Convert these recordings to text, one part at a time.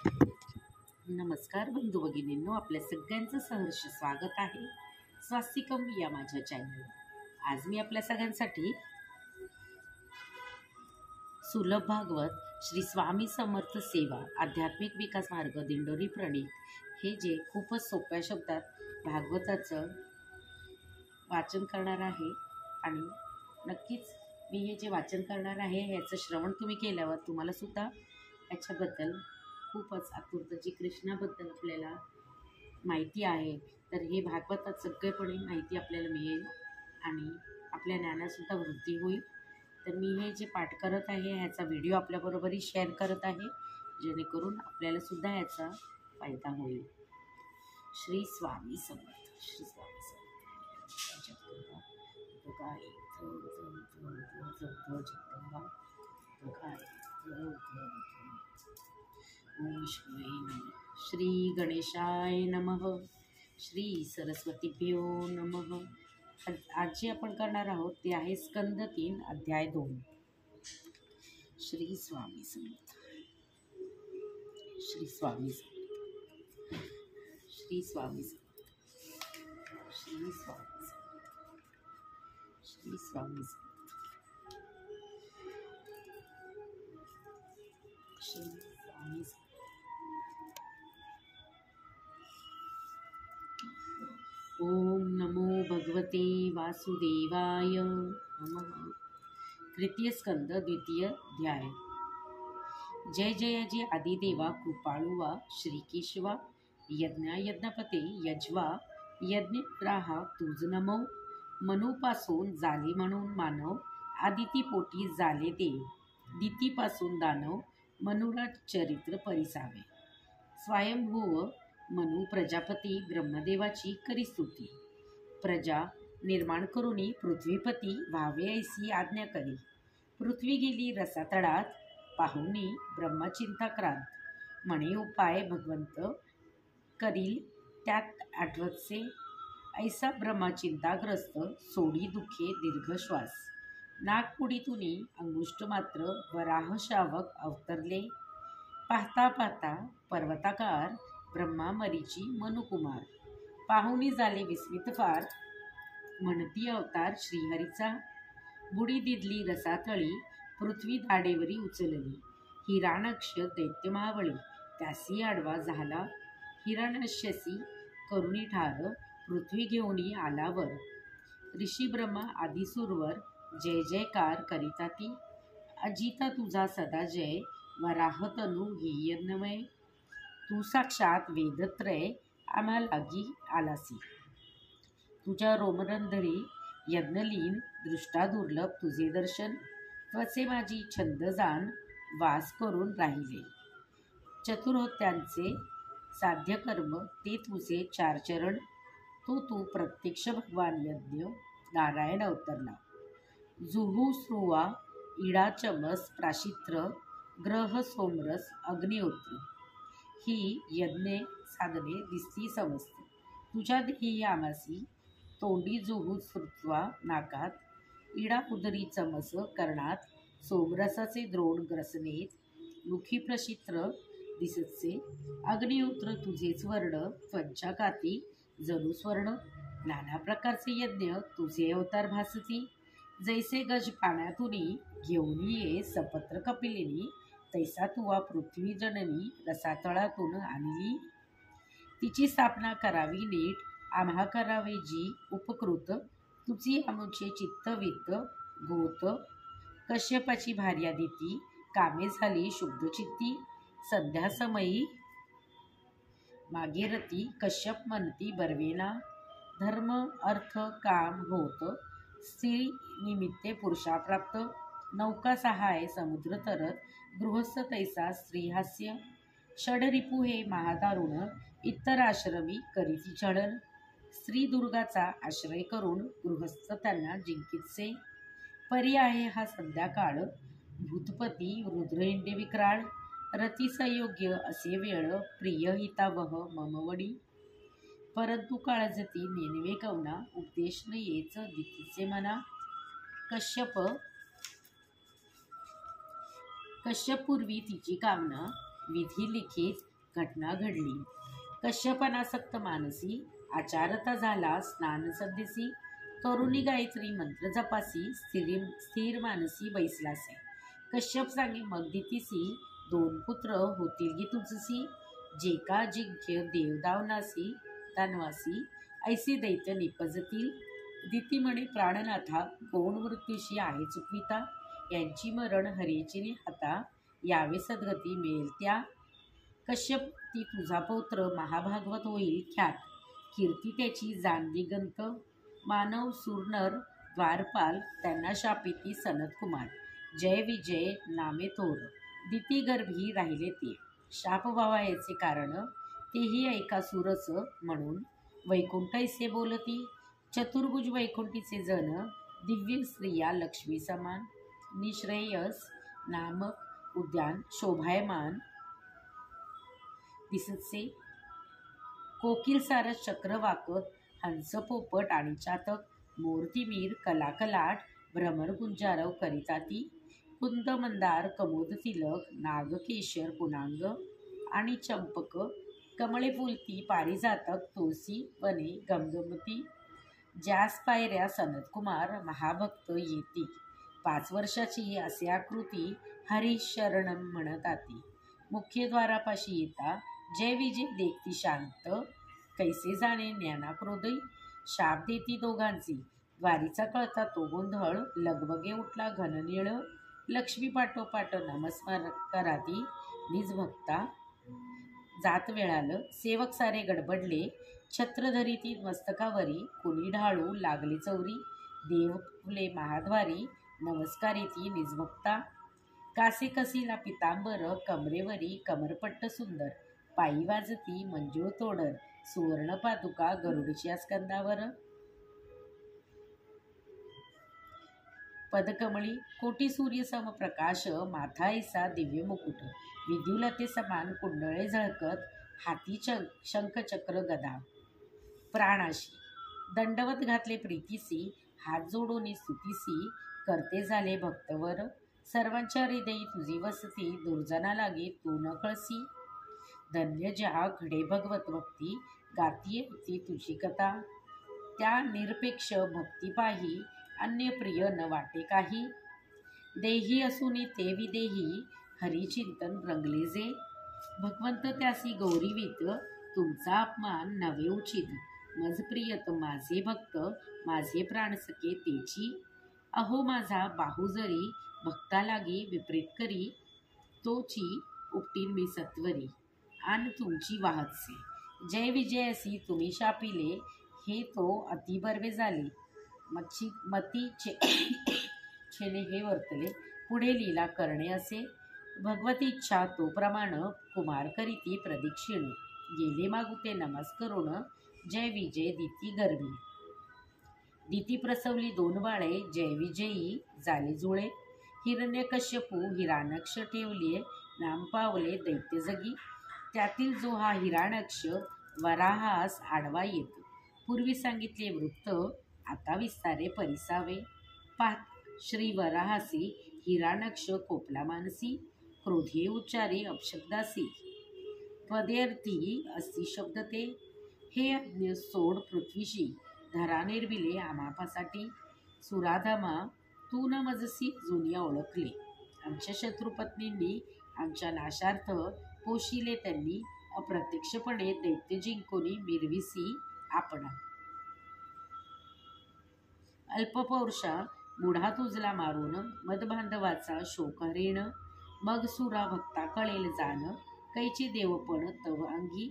नमस्कार बंधू भगिनींनो, आपल्या सगळ्यांचं सहर्ष स्वागत आहे स्वास्तिकम या माझ्या चॅनलवर। आज मी आपल्या सगळ्यांसाठी सुलभ भागवत श्री स्वामी समर्थ सेवा आध्यात्मिक विकास मार्ग दिंडोरी प्रणीत हे जे खूपच सोप्या शब्दात भागवताचं वाचन करणार आहे। आणि नक्कीच मी हे जे वाचन करणार आहे याचं श्रवण तुम्ही केल्यावर तुम्हाला सुद्धा याच्याबद्दल खूपच आतुरतेची कृष्णाबद्दल आपल्याला माहिती आहे। तर हे भागवतात सगळेपणे माहिती आपल्याला मिळेल आणि आपल्या ज्ञानातसुद्धा वृद्धी होईल। तर मी हे जे पाठ करत आहे ह्याचा व्हिडिओ आपल्याबरोबरही शेअर करत आहे, जेणेकरून आपल्याला सुद्धा याचा फायदा होईल। श्री स्वामी समर्थ, श्री स्वामी श्री गणेशाय नमः, श्री सरस्वतीभ्यो नमः। आज जे आपण करणार आहोत ते आहे स्कंद 3 अध्याय 2। श्री स्वामी समर्थ, श्री स्वामी समर्थ, श्री स्वामी समर्थ, श्री स्वामी समर्थ, श्री स्वामी समर्थ, श्री स्वामी समर्थ। ओम नमो भगवते वासुदेवाय नमः। तृतीय स्कंद द्वितीय अध्याय। जय जय जय आदिदेवा कृपाळुवा श्रीकेशवा, यज्ञपते यज्वा यज्ञ राहा तुझ नमो। मनूपासून झाले म्हणून मानव, आदिती पोटी झाले देव। दितीपासून दानव, मनुरा चरित्र परिसावे। स्वयंभुव मनु प्रजापती, ब्रह्मदेवाची करी स्तुती। प्रजा निर्माण करुनी पृथ्वीपती, व्हावे ऐसी आज्ञा करी। पृथ्वी गेली रसातळात, पाहुनी ब्रह्मचिंताक्रांत। म्हणे उपाय भगवंत करील त्यात आठवतसे, ऐसा ब्रह्मचिंताग्रस्त सोडी दुखे दीर्घ श्वास। नागपुडीतुनी अंगुष्ट मात्र वराह शावक अवतरले। पाहता पाहता पर्वताकार, ब्रह्मा मरीची मनुकुमार। पाहुनी झाले विस्मित फार, म्हणती अवतार श्रीहरीचा। बुडी दिदली रसातळी, पृथ्वी धाडेवरी उचलली। हिराणक्ष दैत्य मावळी, त्यासी आडवा झाला। हिरण्यशी करुणी ठार, पृथ्वी घेऊनी आलावर। ऋषी ब्रह्मा आदिसूरवर, जय जयकार करिताती। अजिता तुझा सदा जय, वराह तनु ही यज्ञमय। तू साक्षात वेदत्रय, आम्हा लागी आलासी। तुझ्या रोमरंधरी यज्ञलीन, दृष्टा दुर्लभ तुझे दर्शन। त्वचे माझी छंद जाण, वास करून राहिले। चतुर्होत्यांचे साध्य कर्म, ते तुझे चार चरण। तू प्रत्यक्ष भगवान यज्ञ, नारायण अवतरला। जुहू स्रुवा इडा चमस प्राशित्र, ग्रह सोमरस अग्निहोत्र। ही यज्ञे साधने दिसती समस्त, तुझ्या देही आमासी। तोंडी जुहू श्रुत्वा नाकात, इडा उदरी चमस कर्णात। सोमरसाचे द्रोण ग्रसनेत, मुखी प्रशित्र दिसतसे। अग्निहोत्र तुझेच वर्ण, त्वचा काती जणू स्वर्ण। नाना प्रकारचे यज्ञ तुझे अवतार भासती। जैसे गज पाण्यातुनी घेऊन ये सपत्र कपिलिनी। तैसा तुवा पृथ्वी जननी, रसातळातून आणली। तिची स्थापना करावी नीट, आम्हा करावे जी उपकृत। तुझी आमुचे चित्तवित्त गोत, कश्यपाची भार्या दिती। कामे झाली शुद्ध चित्ती, संध्या समयी मागे रती। कश्यप म्हणती बर्वेना, धर्म अर्थ काम होत। स्त्री निमित्ते पुरुषाप्राप्त, नौका सहाय समुद्र तरत। गृहस्थ तैसा स्त्रीहास्य, षडरिपू हे महादारुण। इतर आश्रमी करीती छळण, स्त्री दुर्गाचा आश्रय करून। गृहस्थ त्यांना जिंकितसे, परी आहे हा संध्याकाळ। भूतपती रुद्रहिंडे विक्राळ, रती संयोग्य असे वेळ। प्रिय हितावह ममवडी, परंतु काळजती नेनवे कवना। उपदेश न येच दितीचे मना। कश्यप पूर्वी तिची कामना, विधी लिखित घटना घडली. कश्यपनासक्त मानसी आचारता झाला स्नान सद्धेसी. तरुणी गायत्री मंत्र जपासी स्थिर मानसी बैसलासे. कश्यप सांगे मग दितीसी 2 पुत्र होतील गी तुझसी. जे का जिंक्य देवदावनासी दानवासी ऐसे दैत्य निपजतील. दिती म्हणे प्राणनाथा कोण मृत्यूशी आहे चुकविता. यांची मरण हरीचिनी हाता यावे सद्गती मिळेल त्या. कश्यप ती तुझा पौत्र महाभागवत होईल ख्यात. कीर्ती त्याची जाण दिगंत. मानव सुरनर द्वारपाल त्यांना शापिती सनत कुमार. जय विजय नामे थोर दिती गर्भी राहिले ते. शाप व्हावा याचे कारण तेही ऐका सुरस म्हणून. वैकुंठ ऐसे बोलती चतुर्भुज वैकुंठीचे जन. दिव्य स्त्रिया लक्ष्मी समान. निश्रेयस नामक उद्यान शोभायमान दिसतसे. कोकिल सारस चक्रवाक हंस पोपट आणि चातक. मोर तिमीर कलाकलाट भ्रमर गुंजारव करिताती. कुंद मंदार कमोद तिलक नागकेशर पुनांग आणि चंपक. कमळे फुलती पारिजातक तुळसी वने गमगमती. ज्यास पायऱ्या सनतकुमार महाभक्त येती. 5 वर्षाची असे आकृती हरिशरणम म्हणताती. मुख्यद्वारापाशी येता जय विजय देखती शांत. कैसे जाणे ज्ञाना क्रोधई. शाप देती दोघांची द्वारीचा कळता तो गोंधळ. लगबगे उठला घननीळ. लक्ष्मी पाठोपाठ नमस्कार कराती निज भक्ता. जात वेळालं सेवक सारे गडबडले. छत्र धरिती मस्तकावरी कुणी ढाळू लागले चौरी. देवले महाद्वारी नमस्कारिती निजभक्ता. कासे कसिला पितांबर कमरेवरी कमरपट्ट सुंदर. पायी वाजती मंजूळ तोडर सुवर्ण पादुका गरुडच्या स्कंदावर. पदकमळी कोटी सूर्य समप्रकाश. माथा ऐसा दिव्य मुकुट. विद्युलते समान कुंडळे झळकत. हाती शंखचक्र गदा. प्राणाशी दंडवत घातले प्रीतीसी. हात जोडून स्तुतीसी करते झाले भक्तवर. सर्वांच्या हृदयी तुझी वसती. दुर्जना लागे तू न कळसी. धन्य ज्या घडे भगवत भक्ती. गातीये ती तुझी कथा. त्या निरपेक्ष भक्ती पाही अन्य प्रिय न वाटे काही. देही असूनी ते विदेही हरिचिंतन रंगले जे. भगवंत त्यासी गौरीवीत तुमचा अपमान नवे उचित. मज प्रियत माझे भक्त माझे प्राणसखे तेची. अहो माझा बाहू जरी भक्ता लागी विपरीत करी. तोची उपटीन मी सत्वरी आन तुमची वाहतसे. जय विजय असी तुम्ही शापिले हे तो अति बर्वे झाले. मती छेने हे वर्तले पुढे लीला करणे असे. भगवती इच्छा तो प्रमाण कुमार करीती प्रदक्षिण. गेले मागुते नमस्करुण जय विजय दिती गर्भी. दिती प्रसवली 2 बाळे जय विजयी झाले जुळे. हिरण्यकश्यपू हिराणक्ष ठेवले नाम पावले दैत्य जगी. त्यातील जो हा हिराणक्ष वराहास आडवा येतो. पूर्वी सांगितले वृत्त आता विस्तारे परिसावे. पाहत श्री वराहासी हिराणक्ष कोपला मानसी. क्रोधे उच्चारे अपशब्दासी त्वदेअर्थी अस्ति शब्द ते. हे अज्ञ सोड पृथ्वीशी धरा निर्विले आमापासाठी. सुराधामा तू न मजसी जुनिया ओळखले. आमच्या शत्रुपत्नींनी आमच्या नाशार्थ पोशिले त्यांनी. अप्रत्यक्षपणे दैत्य जिंकोनी मिरविसी आपणा. अल्पपौरुषा मुढा तुजला मारून मदबांधवाचा शोक हरेण. मग सुरा भक्ता कळेल जाण कैचे देवपण तव अंगी.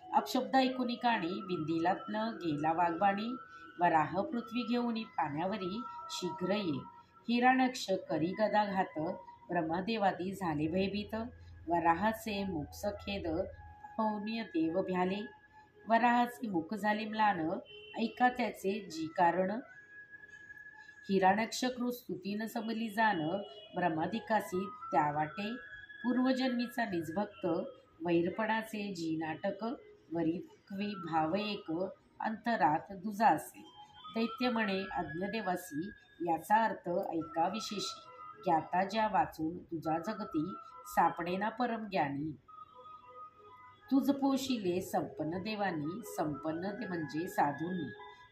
अपशब्द ऐकुनी काणी बिंदीलात न गेला वाघबाणी. वराह पृथ्वी घेऊनी पाण्यावरी शीघ्र ये. हिराणक्ष करी गदाघात ब्रह्मदेवादी झाले भयभीत. वराहाचे मुख सखेद पौन्य देव भ्याले. वराहाचे मुख झाले म्लान ऐका त्याचे जी कारण. हिराणक्षकृत स्तुतीन समली जाण ब्रह्मादिकासी त्या वाटे. पूर्वजन्मीचा निजभक्त वैरपणाचे जी नाटक. वरिक्वी भाव एक अंतरात दुजासे. दैत्य म्हणे अज्ञदेवासी याचा अर्थ ऐका विशेषी. ज्ञाता ज्या वाचून तुझा जगती सापडेना परम ज्ञानी. तुझ पोशिले संपन्न देवानी, संपन्न म्हणजे साधूंनी.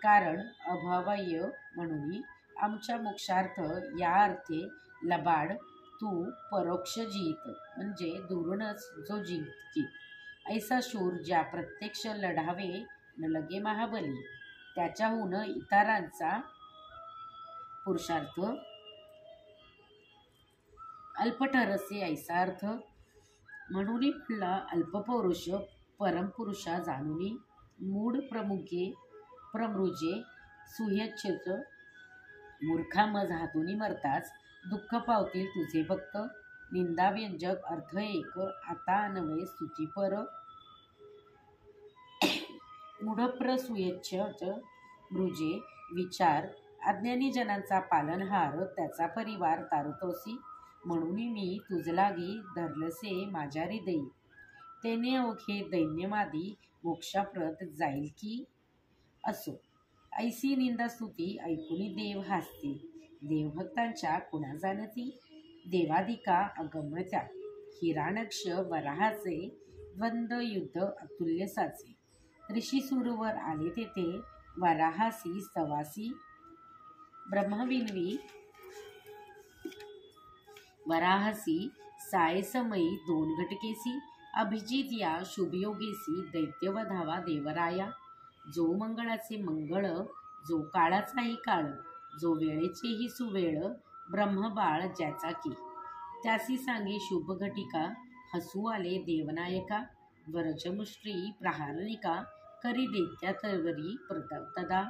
कारण अभावय म्हणून आमच्या मोक्षार्थ या अर्थे लबाड तू परोक्ष जीत, म्हणजे दुरूनच जो जिंकी. ऐसा शूर ज्या प्रत्यक्ष लढावे न लगे महाबली, त्याच्याहून इतरांचा पुरुषार्थ अल्प ठरसे ऐसा अर्थ. म्हणून म्हणला अल्पपौरुष परमपुरुषा जाणूनी, मूढ प्रमृजे सुह्यच्छेच मूर्खा मज हातूनी मरताच, दुःख पावतील तुझे भक्त. निंदाव्यंजक अर्थ एक आता नवे स्तुती पर. मूढप्रसूयेच्छच मृजे विचार, अज्ञानी जनांचा पालनहार त्याचा परिवार तारुतोसी. म्हणून मी तुझलागी धरलसे माझ्या हृदयी, तेने अवघे दैन्यमादी मोक्षाप्रत जाईल की. असो ऐसी निंदास्तुती ऐकुनी देव हासते, देवभक्तांच्या कुणा जाणती. देवादिका अगम्यत्या हिराणक्ष वराहाचे, द्वंद्व युद्ध अतुल्य साचे. ऋषी सुरवर आले तेथे वराहासी स्तवासी, ब्रह्मविनवी वराहसी सायसमयी दोन घटकेसी. अभिजित या शुभयोगेसी दैत्यवधावा देवराया. जो मंगळाचे मंगळ, जो काळाचाही काळ, जो वेळेचेही सुवेळ, ब्रह्मबाळ ज्याचा की. त्यासी सांगे शुभ घटिका, हसू आले देवनायका. वरचमुष्टी प्रहारनिका, करी दैत्या तरी तदा.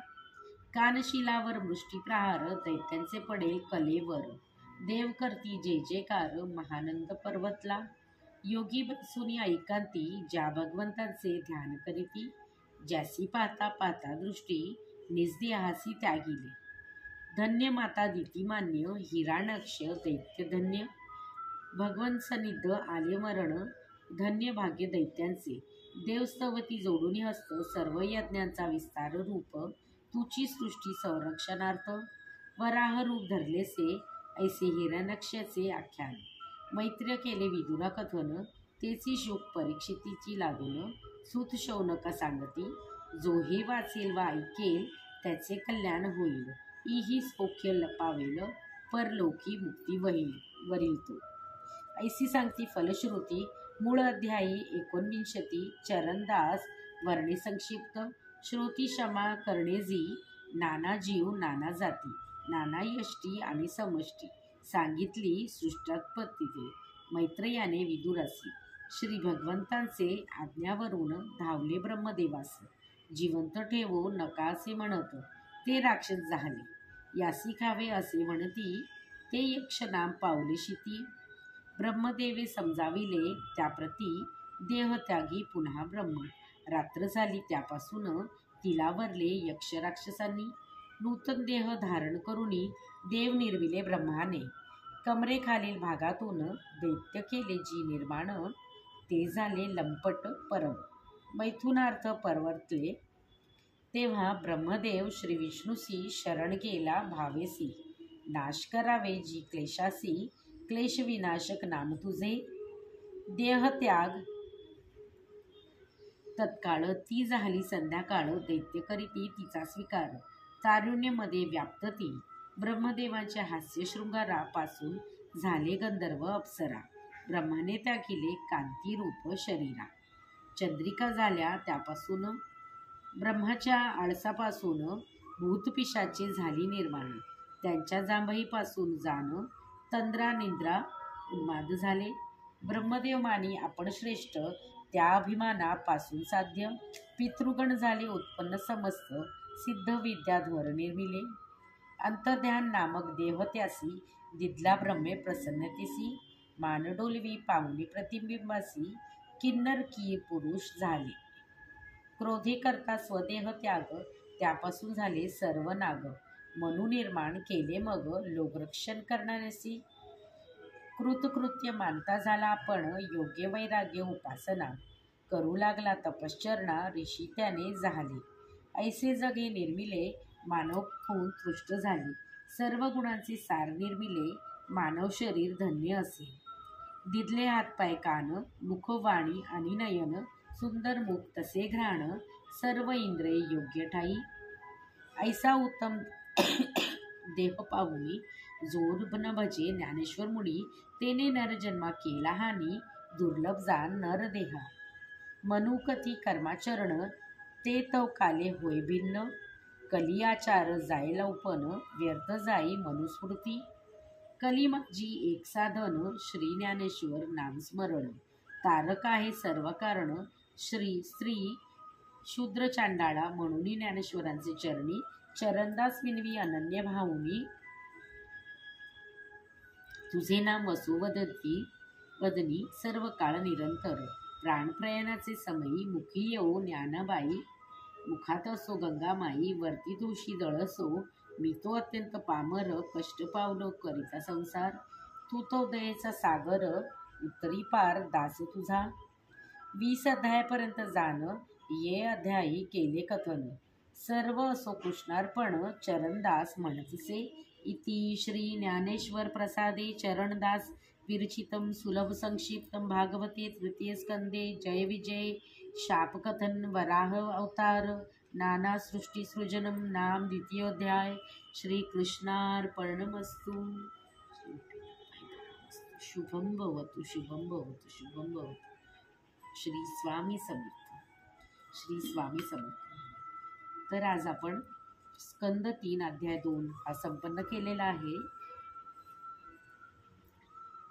कानशिलावर मुष्टी प्रहार, दैत्यांचे पडेल कलेवर. देव करती जय जयकार, महानंद पर्वतला. योगी बसूनी ऐकांती, ज्या भगवंतांचे ध्यान करीती. ज्यासी पाहता पाहता दृष्टी, निजदेहासी त्यागिले. धन्य माता दिती मान्य, हिराणक्ष दैत्य धन्य. भगवंत सनिध आले मरण, धन्य भाग्य दैत्यांचे. देवस्तवती जोडून हस्त, सर्व यज्ञांचा विस्तार रूप. तुची सृष्टी संरक्षणार्थ, वराह रूप धरलेसे, ऐसे हिरण्यक्षाचे आख्यान. मैत्र्य केले विदुरा कथन, तेची शोक परीक्षितीची लागून. सूत शौनका सांगती, जो हे वाचेल वा ऐकेल त्याचे कल्याण होईल. इही सौख्य पावेल, परलोकी मुक्ती वरील तो. ऐसी सांगती फलश्रुती. मूळ अध्यायी 49. चरणदास वर्णे संक्षिप्त. श्रोती क्षमा करणेजी, नाना जीव नाना जाती, नाना यष्टी आणि समष्टी. सांगितली सृष्टात्पत्ती मैत्रेयाने विदुरासी. श्री भगवंतांचे आज्ञावरून धावले ब्रह्मदेवास. जिवंत ठेवो नका असे म्हणत, ते राक्षस झाले. यासी खावे असे म्हणती, ते यक्ष नाम पावले शिती. ब्रह्मदेवे समजाविले त्याप्रती, देहत्यागी पुन्हा ब्रह्म. रात्र झाली त्यापासून तिला वरले यक्ष राक्षसांनी. नूतन देह धारण करुनी देव निर्मिले ब्रह्माने. कमरेखालील भागातून दैत्य केले जी निर्माण, ते झाले लंपट परम. मैथुनार्थ परवर्तले तेव्हा ब्रह्मदेव श्री विष्णूसी शरण गेला भावेसी. नाश करावे जी क्लेशासी, क्लेश विनाशक नाम तुझे. देहत्याग तत्काळ ती झाली संध्याकाळ, दैत्य करीती तिचा स्वीकार. तारुण्यमध्ये व्याप्त ती, ब्रह्मदेवांच्या हास्य शृंगारापासून झाले गंधर्व अप्सरा. ब्रह्माने त्यागिले कांती रूप शरीरा. चंद्रिका झाल्या त्यापासून, ब्रह्माच्या आळसापासून भूतपिशाचे झाली निर्माण. त्यांच्या जांभईपासून जाण, तंद्रा निद्रा उन्माद झाले. ब्रह्मदेव मानी आपण श्रेष्ठ, त्या अभिमानापासून साध्य. पितृगण झाले उत्पन्न समस्त, सिद्ध विद्याध्वर निर्मिले. अंतर्ध्यान नामक देह त्यासी, दिदला ब्रह्मे प्रसन्नतेसी. मानडोलवी पावनी प्रतिबिंबासी, किन्नर कीर पुरुष झाले. क्रोधे करता स्वदेह त्याग, त्यापासून झाले सर्व नाग. मनु निर्माण केले मग लोकरक्षण करणाऱ्यासी. कृतकृत्य मानता झाला आपण, योग्य वैराग्य उपासना. करू लागला तपश्चरणा, ऋषी त्याने झाले. ऐसे जगे निर्मिले, मानव होऊन तृष्ट झाले. सर्व गुणांचे सार निर्मिले, मानव शरीर धन्य असे. दिदले हातपाय कान, मुख वाणी आणि नयन, सुंदर मुख तसे घ्राण, सर्व इंद्रिय योग्य ठाई. ऐसा उत्तम देह पाहुनी, जोर न भजे ज्ञानेश्वर मुनी, तेने नर जन्मा केला हानी, दुर्लभ जाण नर देहा. मनुकथी कर्माचरण, ते तव काले होय भिन्न, कलियाचार जाय लवपन, व्यर्थ जाई मनुस्मृती. कली माझी एक साधन, श्री ज्ञानेश्वर नामस्मरण, तारक आहे सर्व कारण, श्री स्त्री शूद्र चांडाळा म्हणून ज्ञानेश्वरांचे चरणी, चरणदास विनवी अनन्य भावनी. तुझे नाम वदनी सर्व काळ निरंतर, प्राणप्रयाणाचे समयी मुखी येऊ ज्ञानबाई. मुखात असो गंगामाई, वरती तुळशी दळसो, मी तो अत्यंत पामर, कष्ट पावलो करिता संसार. तू तो दयेचा सागर, उत्तरी पार दास तुझा. 20 अध्यायापर्यंत जाण, ये अध्यायी केले कथन, सर्व असो कृष्णार्पण, चरणदास म्हणतसे. इति श्री ज्ञानेश्वर प्रसादे चरणदास विरचितम सुलभ संक्षिप्तम भागवते तृतीय स्कंदे जय विजय शापकथन वराह अवतार नाना सृष्टि सृजनम नाम द्वितीयोध्याय. श्री कृष्णार्पणमस्तु. शुभम भवतु शुभम भवतु शुभम भवतु. श्री स्वामी समर्थ. श्री स्वामी समर्थ. तर आज आपण स्कंद 3 अध्याय 2 हा संपन्न केलेला आहे.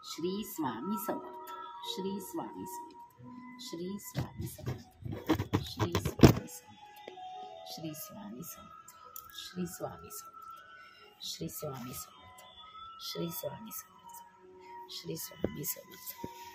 श्री स्वामी समर्थ. श्री स्वामी समर्थ. श्री स्वामी समर्थ. श्री स्वामी समर्थ. श्री स्वामी समर्थ. श्री स्वामी समर्थ. श्री स्वामी समर्थ. श्री स्वामी समर्थ. श्री स्वामी समर्थ.